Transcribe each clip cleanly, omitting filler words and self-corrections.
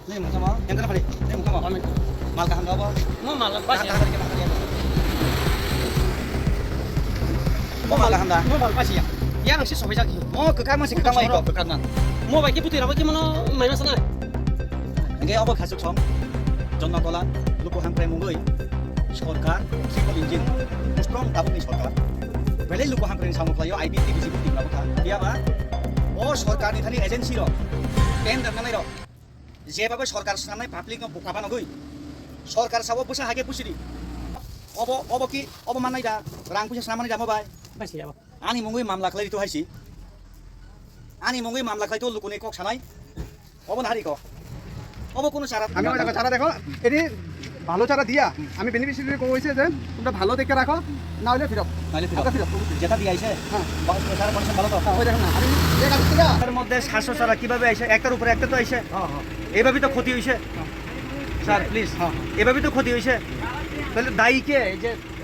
Ini mau sama, yang kena pari. Ini mau sama. Mal kahan apa? Mau malam pas ya. Mau mal kahan dah. Mau malam pas ya. Ya nang si sobai jaki. Mau kekang masih kekang mai kok, kekang nang. Mau bagi putih apa gimana main sana? Ini apa kasuk som? Jonna kolan, luku hampre mungoi. সরকার triple engine strong দাবুনি সরকার বেলে লুকু হামপ্রেন সামুখলাयो IPT बिजिपि ब्लाबखा बियाबा ओ सरकारनि थानि agency र tender नानै र जेबाबो सरकार सामनाय public बुकाबा नगै सरकार साबो बुसा हागे बुसिरि अब कि अब माननाय दा रां फैसा सामनाय जामो बाय Pas ya. आनि मुंगै मामला खलाय तो हाइसि आनि मुंगै मामला खलाय तो लुकुनि कक सानाय अब नाहारि क अब কোনো চারা আমি আমার দেখো চারা দেখো এটি ভালো চারা দিয়া আমি বেনিফিশিয়ারি কইছে যে তোমরা ভালো দেখে রাখো না হলে ফিরো নাইলে আবার ফিরো যেটা দিয়ে আইছে হ্যাঁ সারা কন্ডিশন ভালো তো ওই দেখো না আমি এক আসছে না এর মধ্যে 700 চারা কিভাবে আইছে একটার উপরে একটা তো আইছে হ্যাঁ হ্যাঁ এইভাবে তো ক্ষতি হইছে স্যার প্লিজ হ্যাঁ এইভাবে তো ক্ষতি হইছে তাহলে দায়ী কে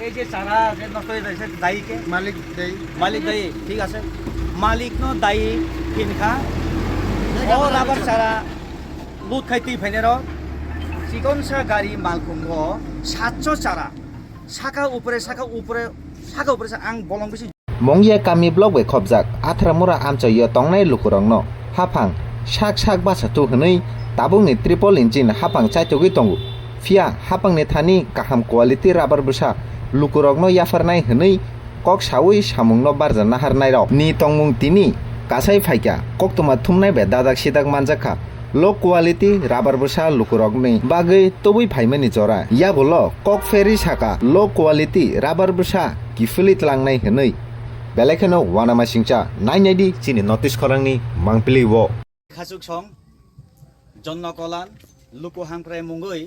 এই যে চারা যে নষ্ট হয়ে যাইছে দায়ী কে মালিক দেই মালিক দায়ী ঠিক আছে মালিক নো দায়ী কিনখা ও রাবার চারা লুট খাইতে ফেনের চিকনসা গাড়ি মালকুঙ্গ 700 চারা শাখা উপরে আং বলং বেশি Mongya kami blog we khobjak athramura amchoyo tongnai lukurongno hafang sak basa tu hnoi tabungni triple engine hafang chaitogui tongo fia hafangni thani kaham quality rubber busa lukurogno yafarnai hnoi kok sawi samungno barjan naharnai rok ni tongmung tini kasai phaikya koktoma thumnai be dadak sidak manjakha low quality rubber busa lukurogni bagui tobui phaimani jora ya bolo kok feri saka low quality rubber busa kifulit langnai hnoi Belekeno wanama singcha nainadi chini notice korangni mangpili wo খাসুক সং জন্ন কলান লুকু হাংপ্রায় মুঙ্গই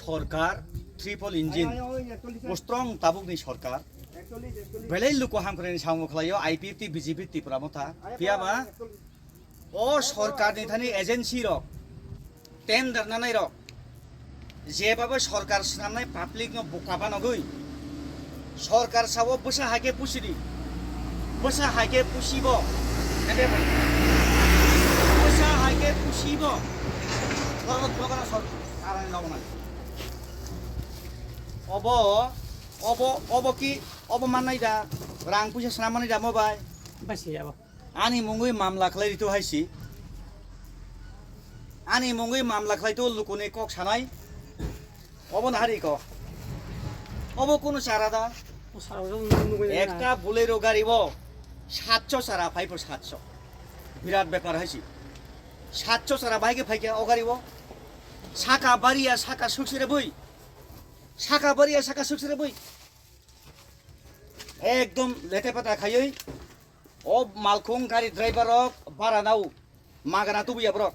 সরকার triple engine strong তাবুকনি সরকার বেলে লুকু হাংপ্রায়নি সামুখলাयो आईपीटी बिजिपि ত্রিপুরামথা পিয়াবা ও সরকারনি থানি এজেন্সি রক টেন্ডার নানাই রক যেভাবে সরকার সামনায় পাবলিক বুকাবা নগৈ সরকার সাবো বসা হাগে পুষিরি বসা হাগে পুষিব বসা হাগে পুষিব অব কি অবমাননাই দা রাং পয়সা সামনাই দা মবাই Pas ya. আনি মুঙ্গই মামলা খালাই দিতে হাইছি আনি মুঙ্গই মামলা খালাই তো লুকুনি কক সানাই অব নাহারি ক অব কোনো চারা দা একটা বুলেরো গাড়ি 700 চারা ফাইভ 700 বিরাট ব্যাপার হয়েছি 700 চারা বাইকে ফাইকে ও গাড়ি শাখা বাড়িয়া শাখা সুখসিরে বই শাখা বাড়িয়া শাখা সুখসিরে বই একদম লেটে পাতা খাইই ও মালখুং গাড়ি ড্রাইভার বারা নাও মাগানা তুবিয়া ব্রক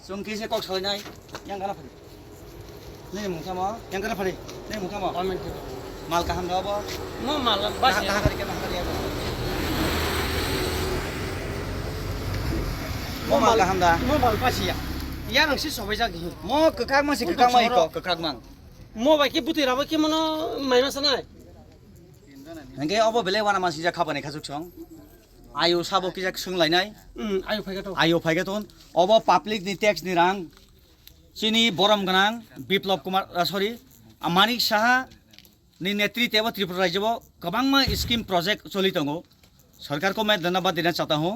চুমকিসে কক সলাই yang kana phari নে মুখা মা yang kana phari নে মুখা মা mal kahan apa Mau malam pas ya. Mau mal kahan dah. Mau malam pas ya. Ya nang si sobai jaki. Mau kekang masih kekang mai kok, kekang mang. Mau bagi putih apa gimana main sana? Nangke apa bele wana masih jak kapan kasuk song. Ayo sabo kijak sunglainai. Ayo pakai tu. Ayo phaiketon. Obo public ni tax ni rang. Sini boram ganang Biplop Kumar sorry. Manik Saha नि नेतृत्व त्रिपुरा राज्य में कबांगमा scheme project चली तंगो सरकार को मैं धन्यवाद देना चाहता हूँ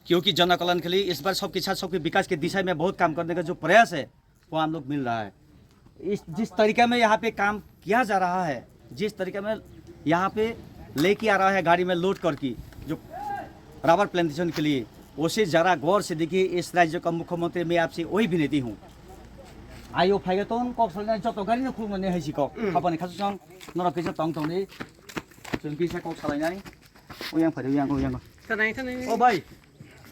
क्योंकि जन कल्याण के लिए इस बार सबके साथ सबके विकास के दिशा में बहुत काम करने का जो प्रयास है वो हम लोग मिल रहा है जिस तरीका में यहाँ पे काम किया जा रहा है जिस तरीका में यहाँ पे लेके आ रहा है गाड़ी में लोड करके जो रबर प्लांटेशन के लिए उसे ज़रा गौर से देखिए इस राज्य का मुख्यमंत्री मैं आपसे वही विनती हूँ आयो फाइगेटन कक सलायनाय जत गारि न खुलमने हाइसि कक खापानि खासुसं नरा फैसा तंग तंनि जोंकिसा कक सलायनाय उयां फारि उयां Tanai. ओ भाई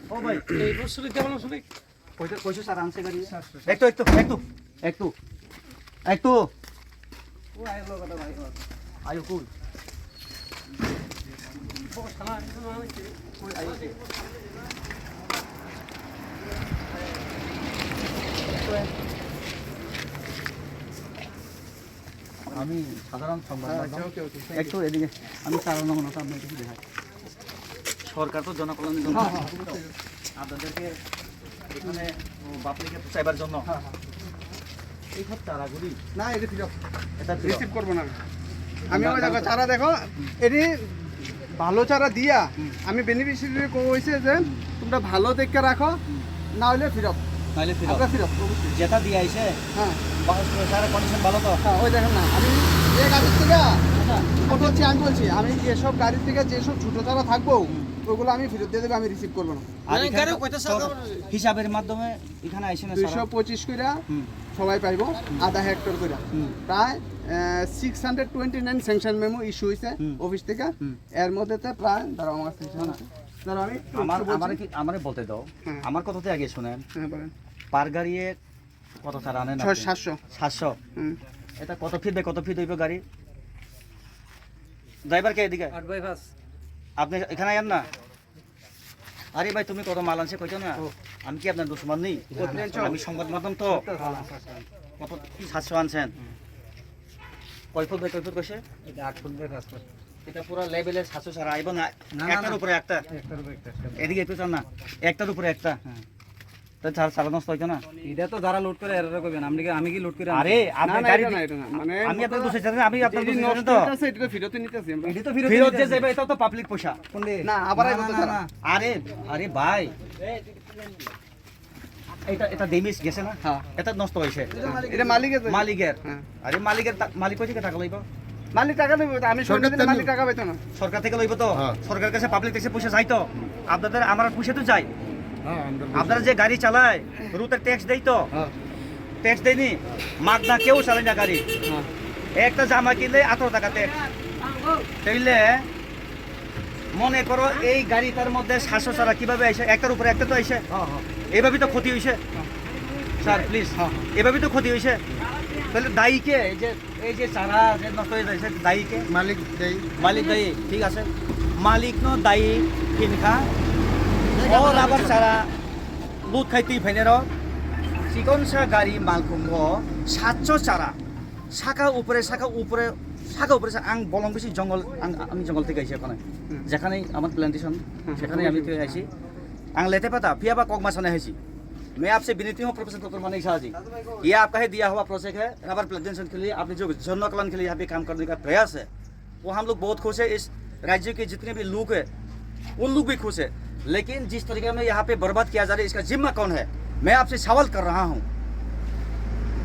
Eh, bos sulit jangan sulit. कोइसो सारा आंसे गारि एक तू ओ आयो लो गदा भाई आयो कुल Bos sana. कुल आयो আমি সাধারণ সংবাদ একটু এদিকে আমি সাধারণ মতো আপনাকে কিছু দেখাই সরকার তো জনকল্যাণের জন্য আপনাদেরকে এখানে পাবলিকে চাইবার জন্য হ্যাঁ হ্যাঁ এই সব চারাগুলি না এটা ফিরত এটা রিসিভ করবো না আমি ওই দেখো চারা দেখো এটি ভালো চারা দিয়া আমি বেনিফিশিয়ারি কইছে যে তোমরা ভালো দেখে রাখো না হলে ফিরত নাইলে ফিরত আমরা ফিরত অবশ্যই যেটা দিয়ে আইছে হ্যাঁ চারা কন্ডিশন ভালো তো হ্যাঁ ওই দেখেন না আমি এই গাড়ির থেকে ওটা হচ্ছে আমি বলছি আমি যেসব গাড়ির থেকে যেসব ছোটো চারা থাকবো ওগুলো আমি ফেরত দিয়ে দেবো আমি রিসিভ করবো না আর না, এখানে গাড়ি তো কয়টা সব চারা? হিসাবের মাধ্যমে এখানে আইছে না 225 কইরা হুম সবাই পাইবো আধা হেক্টর কইরা হুম। প্রায় 629 স্যাংশন মেমো ইস্যু হয়েছে হুম। অফিস থেকে হুম। এর মধ্যে তো প্রায় দাঁড়াও আমার স্যাংশন আছে দাঁড়াও আমি আমারে কি আমারে বলতে দাও হ্যাঁ। আমার কথাতে আগে শুনেন হ্যাঁ বলেন পার গাড়িয়ে কত চারা আনেন 700 700 হুম এটা কত ফিট হইব গাড়ি ড্রাইভার কে এদিকে 8/5 আপনি এখানে আয়েন না আরে ভাই তুমি কত মাল আনছে কইছো না আমি কি আপনার দুশ্মন নেই আমি সংবাদ মাধ্যম তো কত কি 700 আনছেন কয় ফুট কইছে এটা 8 ফুট বাই 5 ফুট এটা পুরো লেভেলে 700 ছাড়া আইব না একটার উপরে একটা একটার উপর একটা এদিকে একটু চান না একটার উপরে একটা তো ছাড়া নষ্ট হইতো না এটা তো যারা লোড করে এরা করবেন আমি কি লোড করে আরে না আপনি না গাড়ি এটা না এটা না মানে আমি আপনার দোষে জানেন আমি আপনার এটি দোষে নষ্ট তো আছে এটা ফেরত নিতেছি আমরা এটা তো ফেরত যে যাবে এটা তো পাবলিক পয়সা না আবার আইবো তো চারা আরে আরে ভাই এটা ড্যামেজ গেছে না হ্যাঁ এটা নষ্ট হয়েছে এটা মালিকের তো। মালিকের হ্যাঁ। আরে মালিক কই থেকে টাকা লইব মালিক টাকা দেবে আমি সরকার দিলে মালিক টাকা পাইতো না সরকার থেকে লইব তো সরকার কাছে পাবলিক ট্যাক্সে পয়সা যাই তো আপনাদের আমার পয়সা তো যাই আপনারা যে গাড়ি চালায় রুটের ট্যাক্স দেই তো ট্যাক্স দেয়নি মাগনা কেউ চালায় না গাড়ি একটা জামা কিনলে 18 টাকা ট্যাক্স তাইলে মনে করো এই গাড়িটার মধ্যে 700 ছাড়া কিভাবে আইছে একটার উপরে একটা তো আইছে এইভাবেই তো ক্ষতি হইছে স্যার প্লিজ এভাবেই তো ক্ষতি হইছে তাহলে দায়ী কে এই যে চারা যে নষ্ট হয়ে যাচ্ছে দায়ী কে মালিক দায়ী ঠিক আছে মালিক ন দায়ী কিনখা और আবার চারা বুট খাইতেই ফাইনের চিকনসা গাড়ি মালকুম্ভ 700 চারা শাখা উপরে আং বলং বেশি জঙ্গল আমি জঙ্গল থেকে আইছি ওখানে যেখানে আমার প্ল্যান্টেশন সেখানে আমি আইছি आं लेते पता फिर कॉक मासाने है मैं आपसे विनती हूँ प्रोफेसर डॉक्टर मानिक शाह जी ये आपका ही दिया हुआ प्रोजेक्ट है रबर प्लांटेशन के लिए आपने जो जन कल्याण के लिए यहाँ पे काम करने का प्रयास है वो हम लोग बहुत खुश है इस राज्य के जितने भी लोग हैं उन लोग भी खुश है लेकिन जिस तरीके में यहाँ पे बर्बाद किया जा रहा है इसका जिम्मा कौन है मैं आपसे सवाल कर रहा हूँ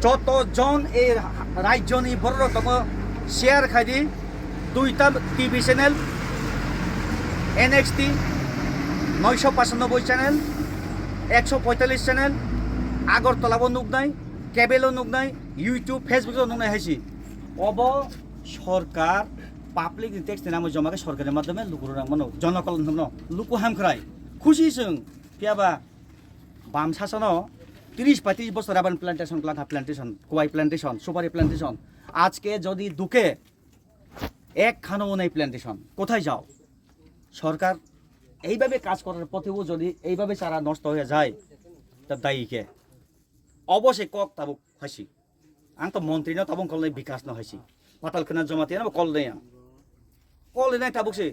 चौथो जन ए राज्य बड़ तक शेयर खाई दुईटा TV channel NXT 995 channel 145 channel আগরতলাবো নুক নাই কেবেলও নুক নাই ইউটিউব ফেসবুকও নুক নাই হাইছি অব সরকার পাবলিক ট্যাক্স নাম জমাকে সরকারের মাধ্যমে লুকুর মানে জনকল্যাণ লুকু হামখরাই খুশি जों পিয়াবা বাম শাসন 30-35 বছর রাবার প্ল্যান্টেশন কোয়াই প্ল্যান্টেশন সুপারি প্ল্যান্টেশন আজকে যদি দুকে এক খানও নাই প্ল্যান্টেশন কোথায় যাও সরকার এইভাবে কাজ করার পথেও যদি এইভাবে চারা নষ্ট হয়ে যায় তা দায়ীকে অবশ্যই কক তাবুক হাসি আং তো মন্ত্রী না তাবং কল বিকাশ না হাসি পাতাল খানা জমাতে না কল নেই নাই তাবুকসে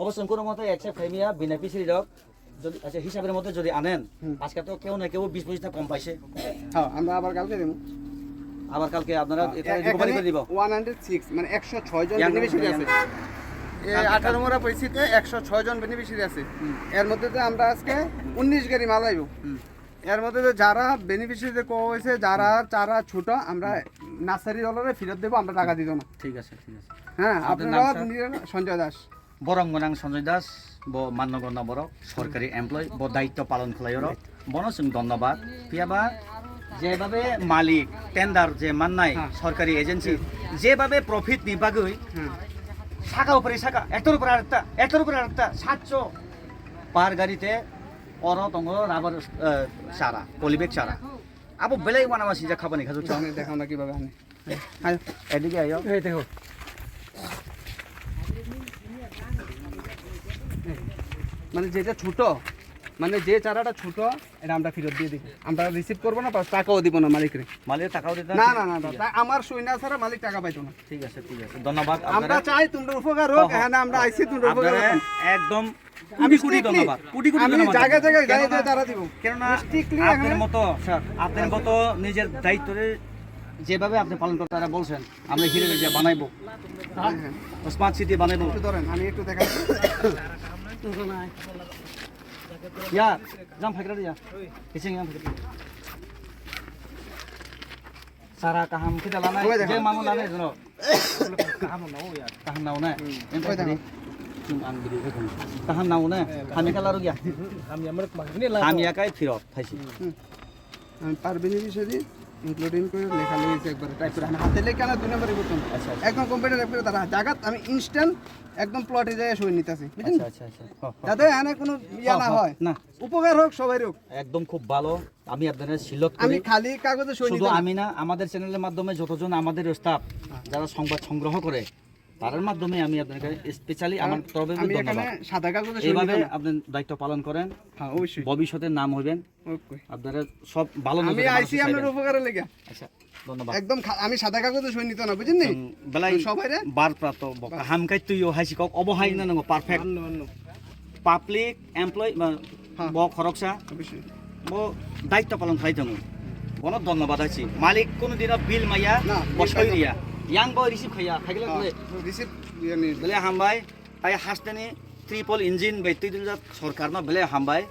অবশ্যই কোনো মতে একসেপ্ট খাইমিয়া বেনিফিশিয়ারি রক যদি আচ্ছা হিসাবের মধ্যে যদি আনেন আজকে তো কেউ না কেউ 20-25 টাকা কম পাইছে হ্যাঁ আমরা আবার কালকে দেব আবার কালকে আপনারা এটা রিকভারি করে দিব 106 মানে 106 জন বেনিফিশিয়ারি আছে এই 18 মোরা পরিস্থিতিতে 106 জন বেনিফিশিয়ারি আছে এর মধ্যে তো আমরা আজকে 19 গাড়ি মাল আইবো এর মধ্যে তো যারা বেনিফিশিয়ারি কো হইছে যারা চারা ছোট আমরা নার্সারি ওয়ালারে ফেরত দেব আমরা টাকা দিব না ঠিক আছে হ্যাঁ আপনারা সঞ্জয় দাস বরং গনাং সঞ্জয় দাস ব মান্যগণ্য বড় সরকারি এমপ্লয় ব দায়িত্ব পালন খালাইর বন जों ধন্যবাদ পিয়াবা যেভাবে মালিক টেন্ডার যে মাননাই সরকারি এজেন্সি যেভাবে প্রফিট নিবাগৈ শাখা উপরে শাখা একটার উপরে আরেকটা 700 পার গাড়িতে অর দङ রাবার চারা পলিবেগ চারা আবো বেলাই বানাবা সিজা খাবানি খাজু আমি দেখাও না কিভাবে আনে এদিকে আইও এই দেখো মানে যেটা ছোট মানে যে চারাটা ছোট এটা আমরা ফেরত দিয়ে দিব আমরা রিসিভ করবো না প্লাস টাকাও দিব না মালিকরে মালিক টাকাও দিতে না না না তা আমার সই না ছাড়া মালিক টাকা পাইতো না ঠিক আছে ধন্যবাদ আমরা আপনারা চাই তোমরা উপকার হোক এখানে আমরা আইছি তোমরা উপকার আপনারা হোক একদম আমি কোটি ধন্যবাদ কোটি আমি ধন্যবাদ জায়গায় জায়গায় কেননা- গাড়ি দিয়ে চারা দিব কেননা Strictly আপনার এখানে- মতো আপনার মতো নিজের দায়িত্বরে যেভাবে আপনি পালন করতে তারা বলছেন আমরা হিরে যে বানাইবো স্মার্ট সিটি বানাইবো একটু ধরেন আমি একটু দেখাচ্ছি ইয়া জাম ফাইকরা দিয়া কিসিং জাম ফাইকরা সারা কাহাম kita lana Oke, je dah. mamu lana jono kaham nau na Oke, dah. kaham nau na kami kalaru gya kami akai firo thaisi আমি পার বেনিফিশিয়ারি ইনক্লুডিং করে লেখা লইছে একবার টাইপ করে আমি হাতে লেখা না দুই নম্বরে বলতাম আচ্ছা, আচ্ছা। একদম কম্পিউটার টাইপ করে তারা জায়গাত আমি ইনস্ট্যান্ট একদম প্লটে যায় সই নিতেছি বুঝছেন আচ্ছা আচ্ছা আচ্ছা যাতে এখানে কোনো ইয়া না হয় না উপকার হোক সবাই হোক একদম খুব ভালো আমি আপনাদের সিলত আমি করি খালি কাগজে সই শুধু নিতে আমি না আমাদের চ্যানেলের মাধ্যমে যতজন আমাদের স্টাফ যারা সংবাদ সংগ্রহ করে তার মাধ্যমে আমি আপনাকে স্পেশালি আমার তরফে আমি এখানে ধন্যবাদ সাদা কাগজে সই এইভাবে নিতে আপনি দায়িত্ব পালন করেন হ্যাঁ অবশ্যই ভবিষ্যতে নাম হইবেন ওকে আপনারা সব ভালো আমি নজরে আইছি মানুষের আপনার চাইবেন। উপকারে লেগে আচ্ছা ধন্যবাদ একদম আমি সাদা কাগজে সই নিতে না বুঝেন নি বেলাই সবাই রে বার প্রাপ্ত হামকাই তুইও হাসি কক অবহাই না নঙ্গ পারফেক্ট পাবলিক এমপ্লয় হ্যাঁ। ব খরকসা অবশ্যই ব দায়িত্ব পালন খাই দङ বনত ধন্যবাদ আছি মালিক কোনো দিন বিল মাইয়া না, বসই রিয়া ইয়াং ব রিসিভ খাইয়া থাকিলে বলে রিসিভ ইয়ে নিয়ে বেলে হামবাই তাই হাসতেনি ট্রিপল ইঞ্জিন বেতি দিল সরকার না বেলে হামবাই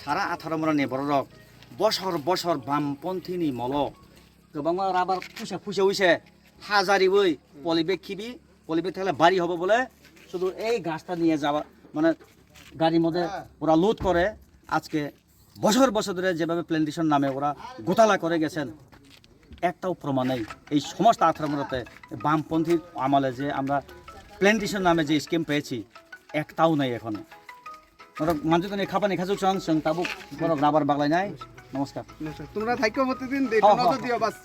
সারা 18 মরা নেবর রক বছর বছর বামপন্থীনি মল গোबां রাবার ফুসা ফুসা হইছে হাজারিবই পলিবেগ খিবি পলিবেগ থাকলে বাড়ি হবে বলে শুধু এই গাছটা নিয়ে যাওয়া মানে গাড়ির মধ্যে ওরা লুট করে আজকে বছর বছর ধরে যেভাবে প্ল্যান্টেশন নামে ওরা গোতালা করে গেছেন একটাও প্রমাণ নেই এই সমস্ত 18 মরাতে বামপন্থীর আমলে যে আমরা প্ল্যান্টেশন নামে যে স্কিম পেয়েছি একটাও নেই এখনো ওরা মানুষ খাপানি খাজু চং চং তাবুক বড় রাবার বাগলাই নাই নমস্কার তোমরা থাইকো প্রতিদিন হ্যাঁ, নজর হ্যাঁ। দিও বাস